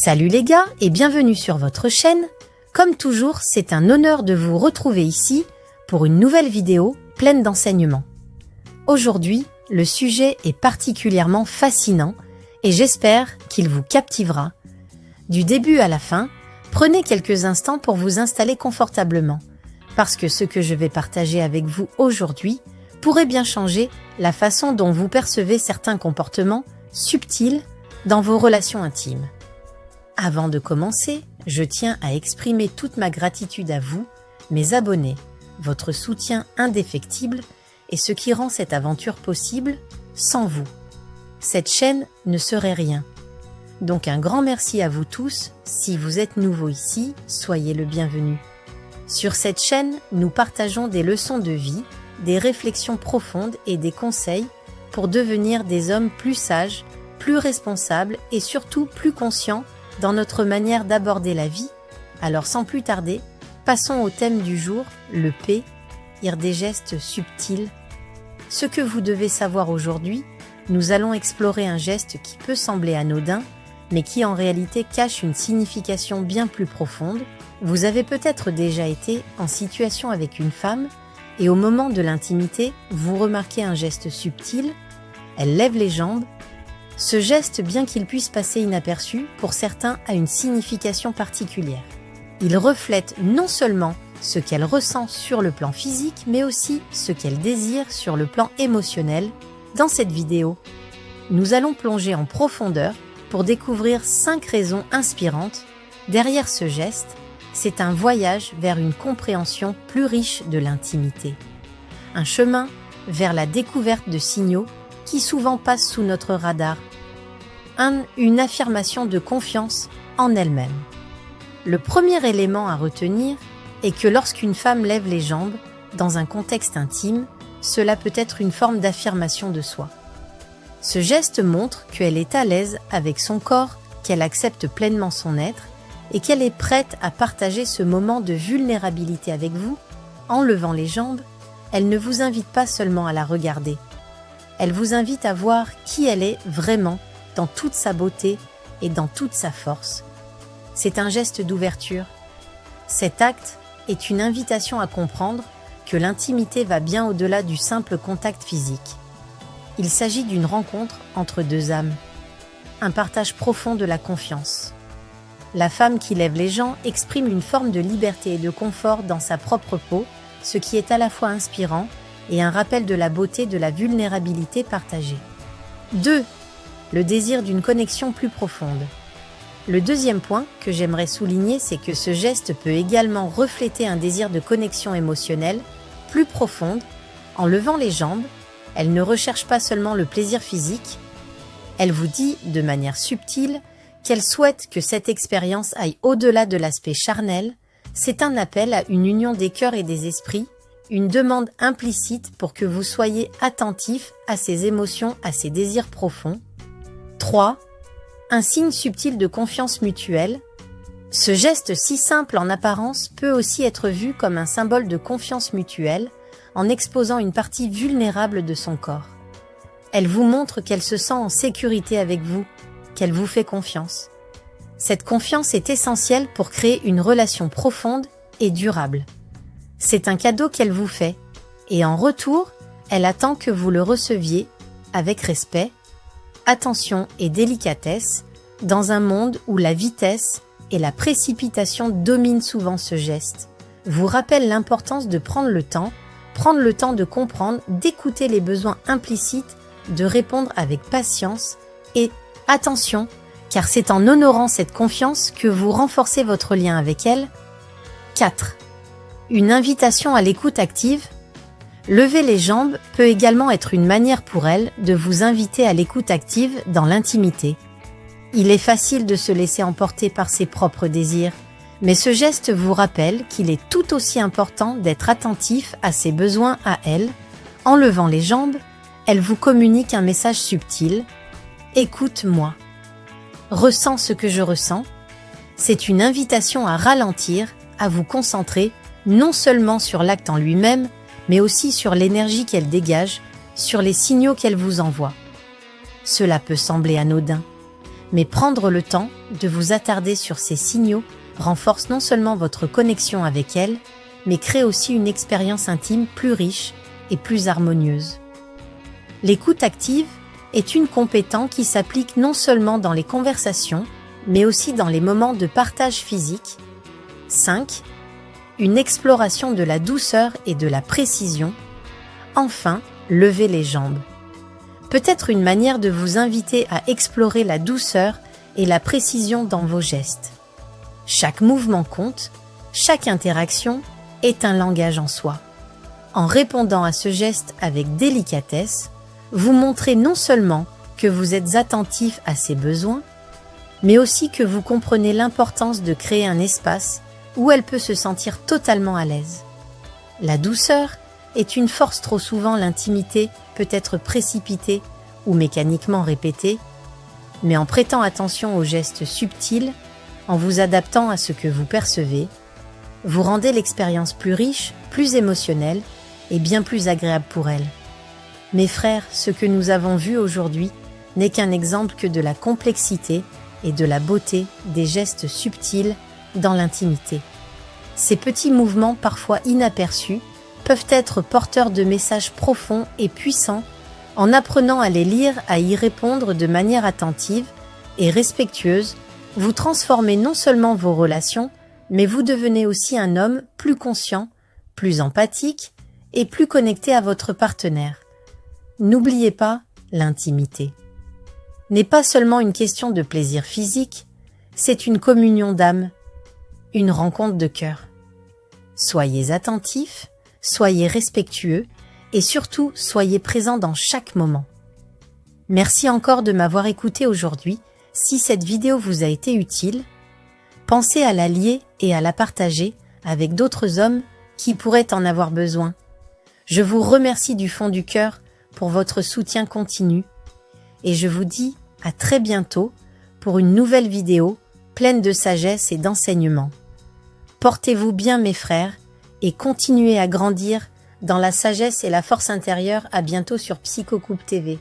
Salut les gars et bienvenue sur votre chaîne. Comme toujours, c'est un honneur de vous retrouver ici pour une nouvelle vidéo pleine d'enseignements. Aujourd'hui, le sujet est particulièrement fascinant et j'espère qu'il vous captivera. Du début à la fin, prenez quelques instants pour vous installer confortablement, parce que ce que je vais partager avec vous aujourd'hui pourrait bien changer la façon dont vous percevez certains comportements subtils dans vos relations intimes. Avant de commencer, je tiens à exprimer toute ma gratitude à vous, mes abonnés, votre soutien indéfectible et ce qui rend cette aventure possible. Sans vous, cette chaîne ne serait rien. Donc un grand merci à vous tous. Si vous êtes nouveau ici, soyez le bienvenu. Sur cette chaîne, nous partageons des leçons de vie, des réflexions profondes et des conseils pour devenir des hommes plus sages, plus responsables et surtout plus conscients dans notre manière d'aborder la vie. Alors sans plus tarder, passons au thème du jour, le P, des gestes subtils. Ce que vous devez savoir aujourd'hui, nous allons explorer un geste qui peut sembler anodin, mais qui en réalité cache une signification bien plus profonde. Vous avez peut-être déjà été en situation avec une femme et au moment de l'intimité, vous remarquez un geste subtil, elle lève les jambes. Ce geste, bien qu'il puisse passer inaperçu, pour certains a une signification particulière. Il reflète non seulement ce qu'elle ressent sur le plan physique, mais aussi ce qu'elle désire sur le plan émotionnel. Dans cette vidéo, nous allons plonger en profondeur pour découvrir 5 raisons inspirantes. Derrière ce geste, c'est un voyage vers une compréhension plus riche de l'intimité. Un chemin vers la découverte de signaux qui souvent passent sous notre radar. Une affirmation de confiance en elle-même. Le premier élément à retenir est que lorsqu'une femme lève les jambes dans un contexte intime, cela peut être une forme d'affirmation de soi. Ce geste montre qu'elle est à l'aise avec son corps, qu'elle accepte pleinement son être et qu'elle est prête à partager ce moment de vulnérabilité avec vous. En levant les jambes, elle ne vous invite pas seulement à la regarder. Elle vous invite à voir qui elle est vraiment dans toute sa beauté et dans toute sa force. C'est un geste d'ouverture. Cet acte est une invitation à comprendre que l'intimité va bien au-delà du simple contact physique. Il s'agit d'une rencontre entre deux âmes, un partage profond de la confiance. La femme qui lève les jambes exprime une forme de liberté et de confort dans sa propre peau, ce qui est à la fois inspirant et un rappel de la beauté de la vulnérabilité partagée. 2. Le désir d'une connexion plus profonde. Le deuxième point que j'aimerais souligner, c'est que ce geste peut également refléter un désir de connexion émotionnelle plus profonde. En levant les jambes, elle ne recherche pas seulement le plaisir physique, elle vous dit de manière subtile qu'elle souhaite que cette expérience aille au-delà de l'aspect charnel. C'est un appel à une union des cœurs et des esprits, une demande implicite pour que vous soyez attentif à ses émotions, à ses désirs profonds. 3. Un signe subtil de confiance mutuelle. Ce geste si simple en apparence peut aussi être vu comme un symbole de confiance mutuelle en exposant une partie vulnérable de son corps. Elle vous montre qu'elle se sent en sécurité avec vous, qu'elle vous fait confiance. Cette confiance est essentielle pour créer une relation profonde et durable. C'est un cadeau qu'elle vous fait et en retour, elle attend que vous le receviez avec respect, attention et délicatesse dans un monde où la vitesse et la précipitation dominent souvent. Ce geste vous rappelle l'importance de prendre le temps de comprendre, d'écouter les besoins implicites, de répondre avec patience et attention, car c'est en honorant cette confiance que vous renforcez votre lien avec elle. 4. Une invitation à l'écoute active. Lever les jambes peut également être une manière pour elle de vous inviter à l'écoute active dans l'intimité. Il est facile de se laisser emporter par ses propres désirs, mais ce geste vous rappelle qu'il est tout aussi important d'être attentif à ses besoins à elle. En levant les jambes, elle vous communique un message subtil. Écoute-moi. Ressens ce que je ressens. C'est une invitation à ralentir, à vous concentrer non seulement sur l'acte en lui-même, mais aussi sur l'énergie qu'elle dégage, sur les signaux qu'elle vous envoie. Cela peut sembler anodin, Mais prendre le temps de vous attarder sur ces signaux renforce non seulement votre connexion avec elle, mais crée aussi une expérience intime plus riche et plus harmonieuse. L'écoute active est une compétence qui s'applique non seulement dans les conversations, mais aussi dans les moments de partage physique. 5. Une exploration de la douceur et de la précision. Enfin, lever les jambes. Peut-être une manière de vous inviter à explorer la douceur et la précision dans vos gestes. Chaque mouvement compte, chaque interaction est un langage en soi. En répondant à ce geste avec délicatesse, vous montrez non seulement que vous êtes attentif à ses besoins, mais aussi que vous comprenez l'importance de créer un espace où elle peut se sentir totalement à l'aise. La douceur est une force. Trop souvent, l'intimité peut être précipitée ou mécaniquement répétée, mais en prêtant attention aux gestes subtils, en vous adaptant à ce que vous percevez, vous rendez l'expérience plus riche, plus émotionnelle et bien plus agréable pour elle. Mes frères, ce que nous avons vu aujourd'hui n'est qu'un exemple que de la complexité et de la beauté des gestes subtils dans l'intimité. Ces petits mouvements parfois inaperçus peuvent être porteurs de messages profonds et puissants. En apprenant à les lire, à y répondre de manière attentive et respectueuse, vous transformez non seulement vos relations, mais vous devenez aussi un homme plus conscient, plus empathique et plus connecté à votre partenaire. N'oubliez pas, l'intimité n'est pas seulement une question de plaisir physique, c'est une communion d'âme, une rencontre de cœur. Soyez attentifs, soyez respectueux et surtout soyez présents dans chaque moment. Merci encore de m'avoir écouté aujourd'hui. Si cette vidéo vous a été utile, pensez à la lier et à la partager avec d'autres hommes qui pourraient en avoir besoin. Je vous remercie du fond du cœur pour votre soutien continu et je vous dis à très bientôt pour une nouvelle vidéo pleine de sagesse et d'enseignements. Portez-vous bien mes frères et continuez à grandir dans la sagesse et la force intérieure. À bientôt sur Psychocouple TV.